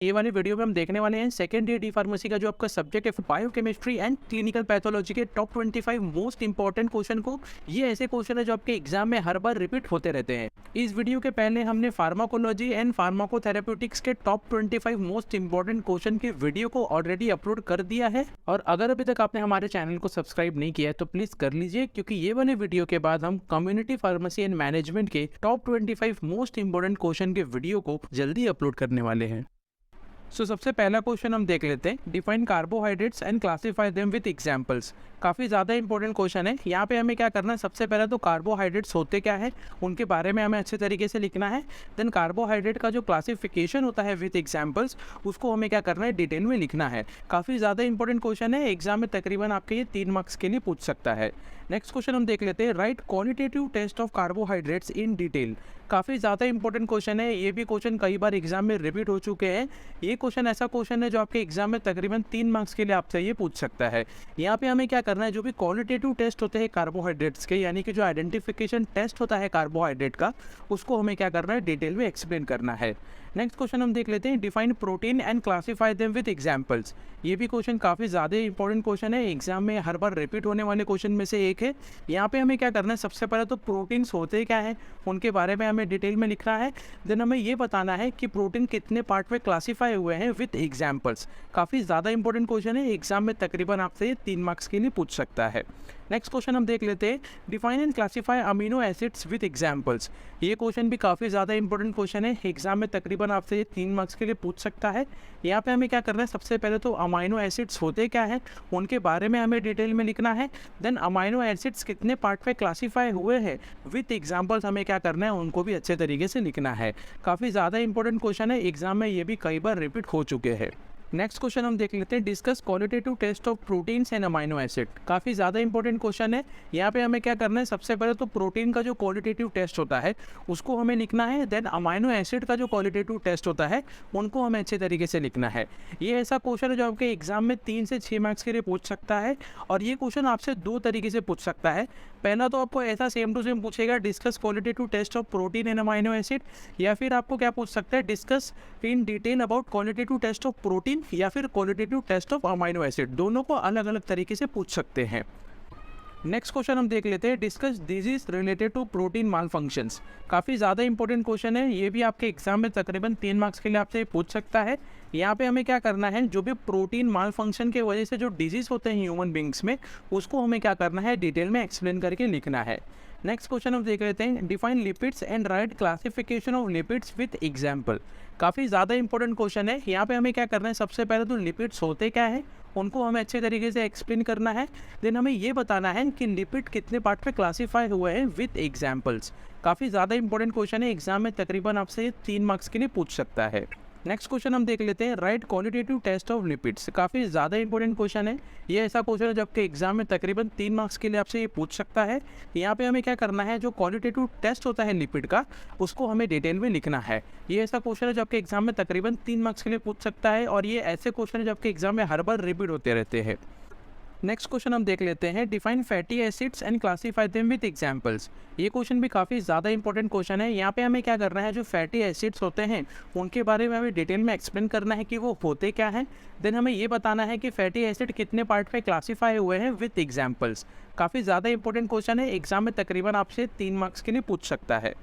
ये वाले वीडियो में हम देखने वाले हैं सेकेंड ईयर डी फार्मेसी का जो आपका सब्जेक्ट है बायोकेमिस्ट्री एंड क्लिनिकल पैथोलॉजी के टॉप 25 मोस्ट इंपॉर्टेंट क्वेश्चन को। ये ऐसे क्वेश्चन है जो आपके एग्जाम में हर बार रिपीट होते रहते हैं। इस वीडियो के पहले हमने फार्माकोलॉजी एंड फार्माकोथेरेप्यूटिक्स के टॉप 25 मोस्ट इंपॉर्टेंट क्वेश्चन के वीडियो को ऑलरेडी अपलोड कर दिया है। और अगर अभी तक आपने हमारे चैनल को सब्सक्राइब नहीं किया है तो प्लीज कर लीजिए, क्योंकि ये वाले वीडियो के बाद हम कम्युनिटी फार्मेसी एंड मैनेजमेंट के टॉप 25 मोस्ट इंपॉर्टेंट क्वेश्चन के वीडियो को जल्दी अपलोड करने वाले हैं। सबसे पहला क्वेश्चन हम देख लेते हैं। Define carbohydrates and classify them with examples. काफ़ी ज़्यादा इंपॉर्टेंट क्वेश्चन है। यहाँ पे हमें क्या करना है, सबसे पहले तो कार्बोहाइड्रेट्स होते क्या है उनके बारे में हमें अच्छे तरीके से लिखना है। देन कार्बोहाइड्रेट का जो क्लासिफिकेशन होता है विद एग्जांपल्स, उसको हमें क्या करना है, डिटेल में लिखना है। काफ़ी ज़्यादा इंपॉर्टेंट क्वेश्चन है, एग्जाम में तकरीबन आपके ये 3 मार्क्स के लिए पूछ सकता है। नेक्स्ट क्वेश्चन हम देख लेते हैं। Write qualitative test of carbohydrates in detail. काफ़ी ज़्यादा इंपॉर्टेंट क्वेश्चन है। ये भी क्वेश्चन कई बार एग्जाम में रिपीट हो चुके हैं। ये क्वेश्चन ऐसा क्वेश्चन है जो आपके एग्जाम में तकरीबन 3 मार्क्स के लिए आपसे ये पूछ सकता है। यहाँ पे हमें क्या करना है, जो भी क्वालिटेटिव टेस्ट होते हैं कार्बोहाइड्रेट्स के, यानी कि जो आइडेंटिफिकेशन टेस्ट होता है कार्बोहाइड्रेट का, उसको हमें क्या करना है, डिटेल में एक्सप्लेन करना है। नेक्स्ट क्वेश्चन हम देख लेते हैं। Define protein and classify them with examples. ये भी क्वेश्चन काफ़ी ज़्यादा इंपॉर्टेंट क्वेश्चन है, एग्जाम में हर बार रिपीट होने वाले क्वेश्चन में से एक है। यहाँ पे हमें क्या करना है, सबसे पहले तो प्रोटीन्स होते क्या हैं उनके बारे में हमें डिटेल में लिखना है। देन हमें ये बताना है कि प्रोटीन कितने पार्ट में क्लासीफाई हुए हैं विद एग्जाम्पल्स। काफ़ी ज़्यादा इंपॉर्टेंट क्वेश्चन है, एग्जाम में तकरीबन आपसे 3 मार्क्स के लिए पूछ सकता है। नेक्स्ट क्वेश्चन हम देख लेते हैं। Define and classify amino acids with examples. ये क्वेश्चन भी काफ़ी ज़्यादा इंपॉर्टेंट क्वेश्चन है, एग्जाम में तकरीबन आपसे ये 3 मार्क्स के लिए पूछ सकता है। यहाँ पे हमें क्या करना है, सबसे पहले तो अमाइनो एसिड्स होते क्या हैं उनके बारे में हमें डिटेल में लिखना है। देन अमाइनो एसिड्स कितने पार्ट में क्लासीफाई हुए हैं विथ एग्जाम्पल्स हमें क्या करना है, उनको भी अच्छे तरीके से लिखना है। काफ़ी ज़्यादा इंपॉर्टेंट क्वेश्चन है, एग्जाम में ये भी कई बार रिपीट हो चुके हैं। नेक्स्ट क्वेश्चन हम देख लेते हैं। Discuss qualitative test of proteins and amino acid. काफ़ी ज़्यादा इंपॉर्टेंट क्वेश्चन है। यहाँ पे हमें क्या करना है, सबसे पहले तो प्रोटीन का जो क्वालिटेटिव टेस्ट होता है उसको हमें लिखना है। देन अमाइनो एसिड का जो क्वालिटेटिव टेस्ट होता है उनको हमें अच्छे तरीके से लिखना है। ये ऐसा क्वेश्चन है जो आपके एग्जाम में 3 से 6 मार्क्स के लिए पूछ सकता है। और ये क्वेश्चन आपसे 2 तरीके से पूछ सकता है। पहला तो आपको ऐसा सेम टू सेम पूछेगा, discuss qualitative test of protein and amino acid, या फिर आपको क्या पूछ सकता है, discuss in detail about qualitative test of protein या फिर qualitative test of amino acid. दोनों को अलग अलग तरीके से पूछ सकते हैं। नेक्स्ट क्वेश्चन हम देख लेते हैं। Discuss disease related to protein malfunctions. काफ़ी ज़्यादा इंपॉर्टेंट क्वेश्चन है, ये भी आपके एग्जाम में तकरीबन 3 मार्क्स के लिए आपसे पूछ सकता है। यहाँ पे हमें क्या करना है, जो भी प्रोटीन माल फंक्शन की वजह से जो डिजीज़ होते हैं ह्यूमन बींग्स में, उसको हमें क्या करना है, डिटेल में एक्सप्लेन करके लिखना है। नेक्स्ट क्वेश्चन हम देख लेते हैं। Define lipids and right classification of lipids with example. काफ़ी ज़्यादा इंपॉर्टेंट क्वेश्चन है। यहाँ पे हमें क्या करना है, सबसे पहले तो लिपिड्स होते क्या है उनको हमें अच्छे तरीके से एक्सप्लेन करना है। देन हमें ये बताना है कि लिपिड कितने पार्ट में क्लासीफाई हुए हैं विद एग्जाम्पल्स। काफ़ी ज़्यादा इंपॉर्टेंट क्वेश्चन है, एग्जाम में तकरीबन आपसे 3 मार्क्स के लिए पूछ सकता है। नेक्स्ट क्वेश्चन हम देख लेते हैं। Write qualitative test of lipids. काफ़ी ज़्यादा इंपॉर्टेंट क्वेश्चन है। ये ऐसा क्वेश्चन है जबकि एग्जाम में तकरीबन 3 मार्क्स के लिए आपसे ये पूछ सकता है। यहाँ पे हमें क्या करना है, जो क्वालिटेटिव टेस्ट होता है लिपिड का, उसको हमें डिटेल में लिखना है। ये ऐसा क्वेश्चन है जबकि एग्जाम में तकरीबन 3 मार्क्स के लिए पूछ सकता है, और ये ऐसे क्वेश्चन है जबकि एग्जाम में हर बार रिपीट होते रहते हैं। नेक्स्ट क्वेश्चन हम देख लेते हैं। Define fatty acids and classify them with examples. ये क्वेश्चन भी काफ़ी ज़्यादा इंपॉर्टेंट क्वेश्चन है। यहाँ पे हमें क्या करना है, जो फैटी एसिड्स होते हैं उनके बारे में हमें डिटेल में एक्सप्लेन करना है कि वो होते क्या हैं। देन हमें ये बताना है कि फैटी एसिड कितने पार्ट में क्लासीफाई हुए हैं विद एग्जाम्पल्स। काफ़ी ज़्यादा इंपॉर्टेंट क्वेश्चन है, एग्जाम में तकरीबन आपसे 3 मार्क्स के लिए पूछ सकता है।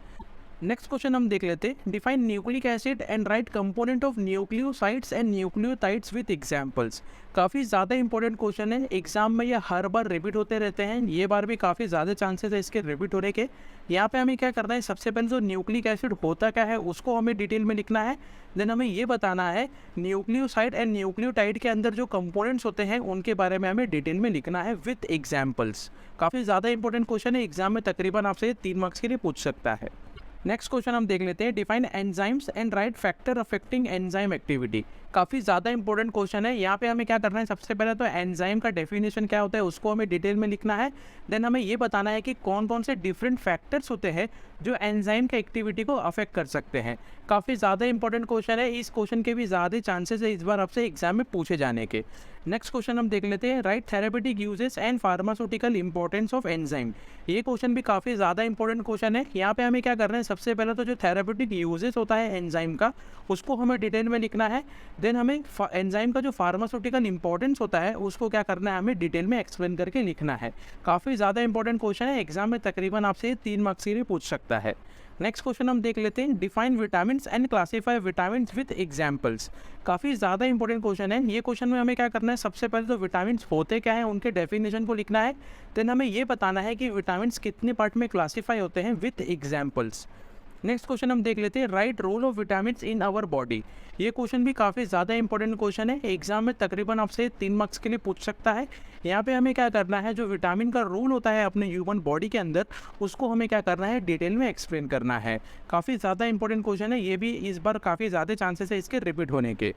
नेक्स्ट क्वेश्चन हम देख लेते हैं। Define nucleic acid and right component of nucleosides and nucleotides with examples. काफ़ी ज़्यादा इंपॉर्टेंट क्वेश्चन है, एग्जाम में ये हर बार रिपीट होते रहते हैं। ये बार भी काफ़ी ज़्यादा चांसेस है इसके रिपीट होने के। यहाँ पे हमें क्या करना है, सबसे पहले जो न्यूक्लिक एसिड होता क्या है उसको हमें डिटेल में लिखना है। देन हमें ये बताना है न्यूक्लियोसाइड एंड न्यूक्लियोटाइड के अंदर जो कंपोनेंट्स होते हैं उनके बारे में हमें डिटेल में लिखना है विद एग्जाम्पल्स। काफ़ी ज़्यादा इंपॉर्टेंट क्वेश्चन है, एग्जाम में तकरीबन आपसे 3 मार्क्स के लिए पूछ सकता है। नेक्स्ट क्वेश्चन हम देख लेते हैं। Define enzymes and right factor affecting enzyme activity. काफ़ी ज़्यादा इंपॉर्टेंट क्वेश्चन है। यहाँ पे हमें क्या करना है, सबसे पहले तो एंजाइम का डेफिनेशन क्या होता है उसको हमें डिटेल में लिखना है। देन हमें ये बताना है कि कौन कौन से डिफरेंट फैक्टर्स होते हैं जो एंजाइम की एक्टिविटी को अफेक्ट कर सकते हैं। काफ़ी ज़्यादा इंपॉर्टेंट क्वेश्चन है, इस क्वेश्चन के भी ज़्यादा चांसेस है इस बार आपसे एग्जाम में पूछे जाने के। नेक्स्ट क्वेश्चन हम देख लेते हैं। Right therapeutic uses and pharmaceutical importance of enzyme. ये क्वेश्चन भी काफ़ी ज़्यादा इंपॉर्टेंट क्वेश्चन है। यहाँ पे हमें क्या करना है, सबसे पहले तो जो थेराप्यूटिक यूजेस होता है एंजाइम का, उसको हमें डिटेल में लिखना है। देन हमें एंजाइम का जो फार्मास्यूटिकल इंपॉर्टेंस होता है उसको क्या करना है, हमें डिटेल में एक्सप्लेन करके लिखना है। काफ़ी ज़्यादा इंपॉर्टेंट क्वेश्चन है, एग्जाम में तकरीबन आपसे 3 मार्क्स के लिए पूछ सकता है। नेक्स्ट क्वेश्चन हम देख लेते हैं, define vitamin and classify vitamin with examples. काफ़ी ज़्यादा इंपॉर्टेंट क्वेश्चन है। ये क्वेश्चन में हमें क्या करना है, सबसे पहले तो विटामिन होते क्या हैं उनके डेफिनेशन को लिखना है। देन हमें ये बताना है कि विटामिन कितने पार्ट में क्लासीफाई होते हैं विथ एग्जाम्पल्स। नेक्स्ट क्वेश्चन हम देख लेते हैं, write role of vitamin in our body. ये क्वेश्चन भी काफ़ी ज़्यादा इंपॉर्टेंट क्वेश्चन है, एग्जाम में तकरीबन आपसे 3 मार्क्स के लिए पूछ सकता है। यहाँ पे हमें क्या करना है, जो विटामिन का रोल होता है अपने ह्यूमन बॉडी के अंदर, उसको हमें क्या करना है, डिटेल में एक्सप्लेन करना है। काफ़ी ज़्यादा इंपॉर्टेंट क्वेश्चन है, ये भी इस बार काफ़ी ज़्यादा चांसेस है इसके रिपीट होने के।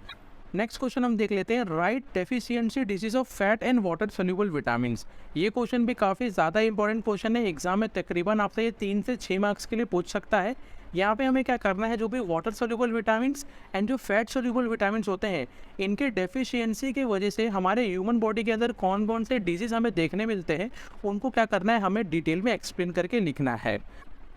नेक्स्ट क्वेश्चन हम देख लेते हैं, right deficiency disease of fat and water soluble vitamin. ये क्वेश्चन भी काफ़ी ज़्यादा इंपॉर्टेंट क्वेश्चन है, एग्जाम में तकरीबन आपसे ये 3 से 6 मार्क्स के लिए पूछ सकता है। यहाँ पे हमें क्या करना है, जो भी वाटर सोल्यूबल विटामिन एंड जो फैट सोल्यूबल विटामिन होते हैं, इनके डेफिशिएंसी की वजह से हमारे ह्यूमन बॉडी के अंदर कौन कौन से डिजीज़ हमें देखने मिलते हैं, उनको क्या करना है, हमें डिटेल में एक्सप्लेन करके लिखना है।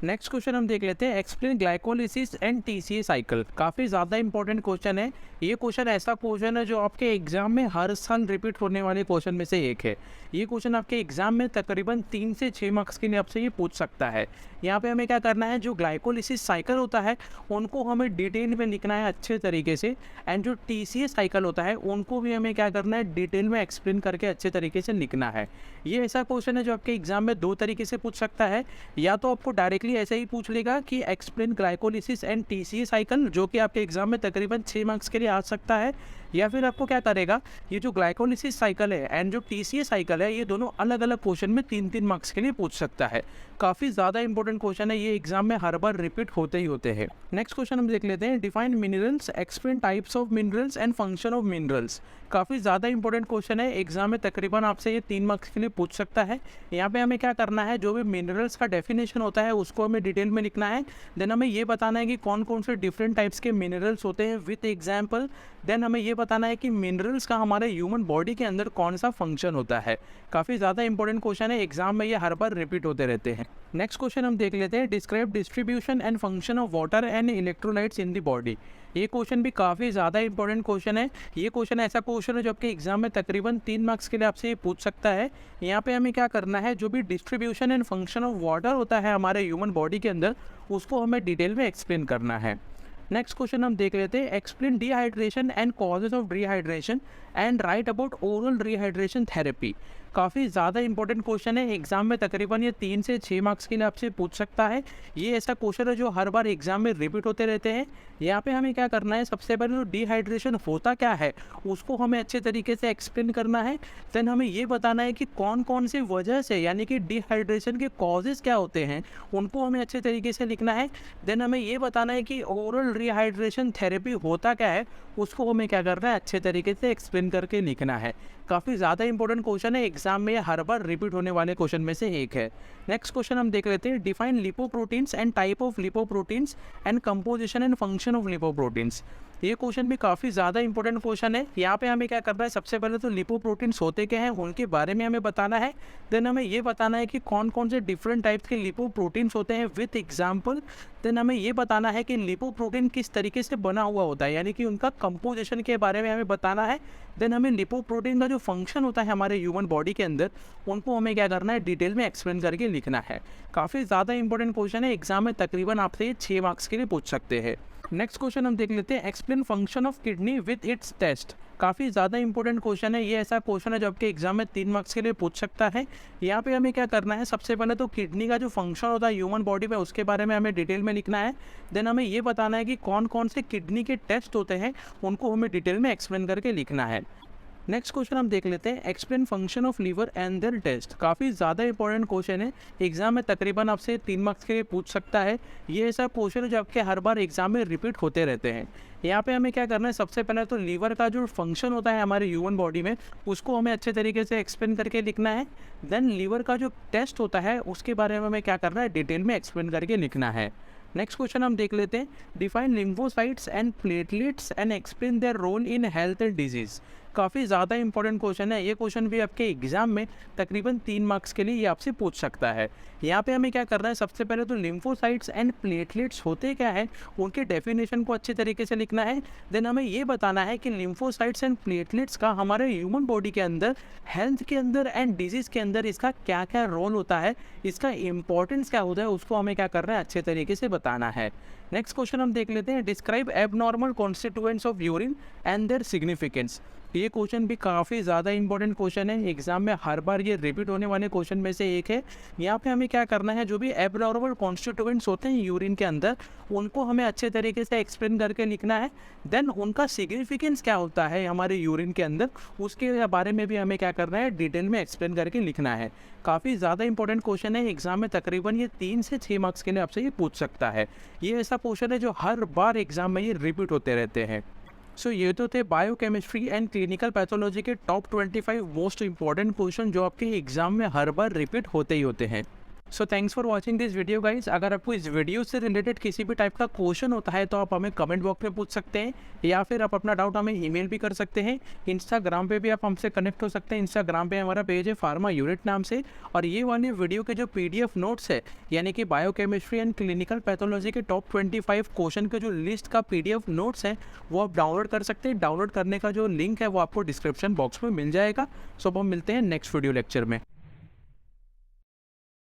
नेक्स्ट क्वेश्चन हम देख लेते हैं, explain glycolysis and TCA cycle. काफ़ी ज़्यादा इंपॉर्टेंट क्वेश्चन है। ये क्वेश्चन ऐसा क्वेश्चन है जो आपके एग्जाम में हर साल रिपीट होने वाले क्वेश्चन में से एक है। ये क्वेश्चन आपके एग्जाम में तकरीबन 3 से 6 मार्क्स के लिए आपसे ये पूछ सकता है। यहाँ पे हमें क्या करना है, जो ग्लाइकोलिसिस साइकिल होता है उनको हमें डिटेल में लिखना है अच्छे तरीके से, एंड जो टीसीए साइकिल होता है उनको भी हमें क्या करना है, डिटेल में एक्सप्लेन करके अच्छे तरीके से लिखना है। ये ऐसा क्वेश्चन है जो आपके एग्जाम में 2 तरीके से पूछ सकता है, या तो आपको डायरेक्टली ऐसे ही पूछ लेगा कि explain glycolysis and TCA cycle, जो कि आपके एग्जाम में तकरीबन 6 मार्क्स के लिए आ सकता है, या फिर आपको क्या करेगा, ये जो ग्लाइकोलिसिस साइकिल है एंड जो टीसीए साइकिल है, ये दोनों अलग अलग क्वेश्चन में 3-3 मार्क्स के लिए पूछ सकता है। काफ़ी ज़्यादा इंपॉर्टेंट क्वेश्चन है, ये एग्जाम में हर बार रिपीट होते ही होते हैं। नेक्स्ट क्वेश्चन हम देख लेते हैं, define minerals, explain types of minerals and function of minerals. काफ़ी ज़्यादा इंपॉर्टेंट क्वेश्चन है, एग्जाम में तकरीबन आपसे ये 3 मार्क्स के लिए पूछ सकता है। यहाँ पे हमें क्या करना है, जो भी मिनरल्स का डेफिनेशन होता है उसको हमें डिटेल में लिखना है। देन हमें ये बताना है कि कौन कौन से डिफरेंट टाइप्स के मिनरल्स होते हैं विथ एग्जाम्पल। देन हमें ये बताना है कि मिनरल्स का हमारे ह्यूमन बॉडी के अंदर कौन सा फंक्शन होता है। काफ़ी ज़्यादा इंपॉर्टेंट क्वेश्चन है, एग्जाम में ये हर बार रिपीट होते रहते हैं। नेक्स्ट क्वेश्चन हम देख लेते हैं, describe distribution and function of water and electrolytes in the body. ये क्वेश्चन भी काफ़ी ज़्यादा इंपॉर्टेंट क्वेश्चन है। ये क्वेश्चन ऐसा क्वेश्चन है जो आपके एग्जाम में तकरीबन 3 मार्क्स के लिए आपसे ये पूछ सकता है। यहाँ पे हमें क्या करना है, जो भी distribution and function of water होता है हमारे ह्यूमन बॉडी के अंदर, उसको हमें डिटेल में एक्सप्लेन करना है। नेक्स्ट क्वेश्चन हम देख लेते हैं, explain dehydration and causes of dehydration and right about oral dehydration therapy. काफ़ी ज़्यादा इंपॉर्टेंट क्वेश्चन है, एग्जाम में तकरीबन ये 3 से 6 मार्क्स के लिए आपसे पूछ सकता है। ये ऐसा क्वेश्चन है जो हर बार एग्जाम में रिपीट होते रहते हैं। यहाँ पे हमें क्या करना है, सबसे पहले जो डिहाइड्रेशन होता क्या है उसको हमें अच्छे तरीके से एक्सप्लेन करना है। देन हमें ये बताना है कि कौन कौन सी वजह से, यानी कि डिहाइड्रेशन के कॉजेज़ क्या होते हैं, उनको हमें अच्छे तरीके से लिखना है। देन हमें ये बताना है कि ओरल डिहाइड्रेशन थेरेपी होता क्या है, उसको हमें क्या करना है, अच्छे तरीके से एक्सप्लेन करके लिखना है। काफ़ी ज़्यादा इंपॉर्टेंट क्वेश्चन है, एग्जाम में ये हर बार रिपीट होने वाले क्वेश्चन में से एक है। नेक्स्ट क्वेश्चन हम देख लेते हैं, define lipoproteins and type of lipoproteins and composition and function of lipoproteins. ये क्वेश्चन भी काफ़ी ज़्यादा इंपॉर्टेंट क्वेश्चन है। यहाँ पे हमें क्या करना है, सबसे पहले तो लिपोप्रोटीन्स होते क्या हैं उनके बारे में हमें बताना है। देन हमें ये बताना है कि कौन कौन से डिफरेंट टाइप्स के लिपोप्रोटीन्स होते हैं विथ एग्जाम्पल। देन हमें ये बताना है कि लिपोप्रोटीन किस तरीके से बना हुआ होता है, यानी कि उनका कंपोजिशन के बारे में हमें बताना है। देन हमें लिपोप्रोटीन का जो फंक्शन होता है हमारे ह्यूमन बॉडी के अंदर, उनको हमें क्या करना है, डिटेल में एक्सप्लेन करके लिखना है। काफ़ी ज़्यादा इंपॉर्टेंट क्वेश्चन है, एग्जाम में तकरीबन आपसे 6 मार्क्स के लिए पूछ सकते हैं। नेक्स्ट क्वेश्चन हम देख लेते हैं, explain function of kidney with its test. काफ़ी ज़्यादा इंपॉर्टेंट क्वेश्चन है, ये ऐसा क्वेश्चन है जो आपके एग्जाम में 3 मार्क्स के लिए पूछ सकता है। यहाँ पे हमें क्या करना है, सबसे पहले तो किडनी का जो फंक्शन होता है ह्यूमन बॉडी में, उसके बारे में हमें डिटेल में लिखना है। देन हमें ये बताना है कि कौन कौन से किडनी के टेस्ट होते हैं, उनको हमें डिटेल में एक्सप्लेन करके लिखना है। नेक्स्ट क्वेश्चन हम देख लेते हैं, explain function of liver and their test. काफ़ी ज़्यादा इंपॉर्टेंट क्वेश्चन है, एग्जाम में तकरीबन आपसे 3 मार्क्स के लिए पूछ सकता है। ये ऐसा क्वेश्चन है जो आपके हर बार एग्जाम में रिपीट होते रहते हैं। यहाँ पे हमें क्या करना है, सबसे पहले तो लीवर का जो फंक्शन होता है हमारे ह्यूमन बॉडी में, उसको हमें अच्छे तरीके से एक्सप्लेन करके लिखना है। देन लीवर का जो टेस्ट होता है उसके बारे में हमें क्या करना है, डिटेल में एक्सप्लेन करके लिखना है। नेक्स्ट क्वेश्चन हम देख लेते हैं, define lymphocytes and platelets and explain their role in health and disease. काफ़ी ज़्यादा इंपॉर्टेंट क्वेश्चन है। ये क्वेश्चन भी आपके एग्जाम में तकरीबन 3 मार्क्स के लिए ये आपसे पूछ सकता है। यहाँ पे हमें क्या करना है, सबसे पहले तो लिम्फोसाइट्स एंड प्लेटलेट्स होते क्या हैं, उनके डेफिनेशन को अच्छे तरीके से लिखना है। देन हमें ये बताना है कि लिम्फोसाइट्स एंड प्लेटलेट्स का हमारे ह्यूमन बॉडी के अंदर, हेल्थ के अंदर एंड डिजीज़ के अंदर इसका क्या क्या रोल होता है, इसका इंपॉर्टेंस क्या होता है, उसको हमें क्या करना है, अच्छे तरीके से बताना है। नेक्स्ट क्वेश्चन हम देख लेते हैं, describe abnormal constituents of urine and their significance. ये क्वेश्चन भी काफ़ी ज़्यादा इंपॉर्टेंट क्वेश्चन है, एग्जाम में हर बार ये रिपीट होने वाले क्वेश्चन में से एक है। यहाँ पे हमें क्या करना है, जो भी एबनॉर्मल कॉन्स्टिट्यूएंट्स होते हैं यूरिन के अंदर, उनको हमें अच्छे तरीके से एक्सप्लेन करके लिखना है। देन उनका सिग्निफिकेंस क्या होता है हमारे यूरिन के अंदर, उसके बारे में भी हमें क्या करना है, डिटेल में एक्सप्लेन करके लिखना है। काफ़ी ज़्यादा इंपॉर्टेंट क्वेश्चन है, एग्जाम में तकरीबन ये 3 से 6 मार्क्स के लिए आपसे ये पूछ सकता है। ये ऐसा क्वेश्चन है जो हर बार एग्जाम में ये रिपीट होते रहते हैं। सो ये तो थे बायोकेमिस्ट्री एंड क्लिनिकल पैथोलॉजी के टॉप 25 मोस्ट इंपॉर्टेंट क्वेश्चन जो आपके एग्जाम में हर बार रिपीट होते ही होते हैं। So thanks for watching this video guys. अगर आपको इस वीडियो से रिलेटेड किसी भी टाइप का क्वेश्चन होता है तो आप हमें कमेंट बॉक्स में पूछ सकते हैं, या फिर आप अपना डाउट हमें ईमेल भी कर सकते हैं। इंस्टाग्राम पे भी आप हमसे कनेक्ट हो सकते हैं। इंस्टाग्राम पे हमारा पेज है फार्मा यूनिट नाम से। और ये वाले वीडियो के जो PDF नोट्स है, यानी कि बायोकेमिस्ट्री एंड क्लिनिकल पैथोलॉजी के टॉप 25 क्वेश्चन के जो लिस्ट का PDF नोट्स है, वो आप डाउनलोड कर सकते हैं। डाउनलोड करने का जो लिंक है वो आपको डिस्क्रिप्शन बॉक्स में मिल जाएगा। सो अब हम मिलते हैं नेक्स्ट वीडियो लेक्चर में।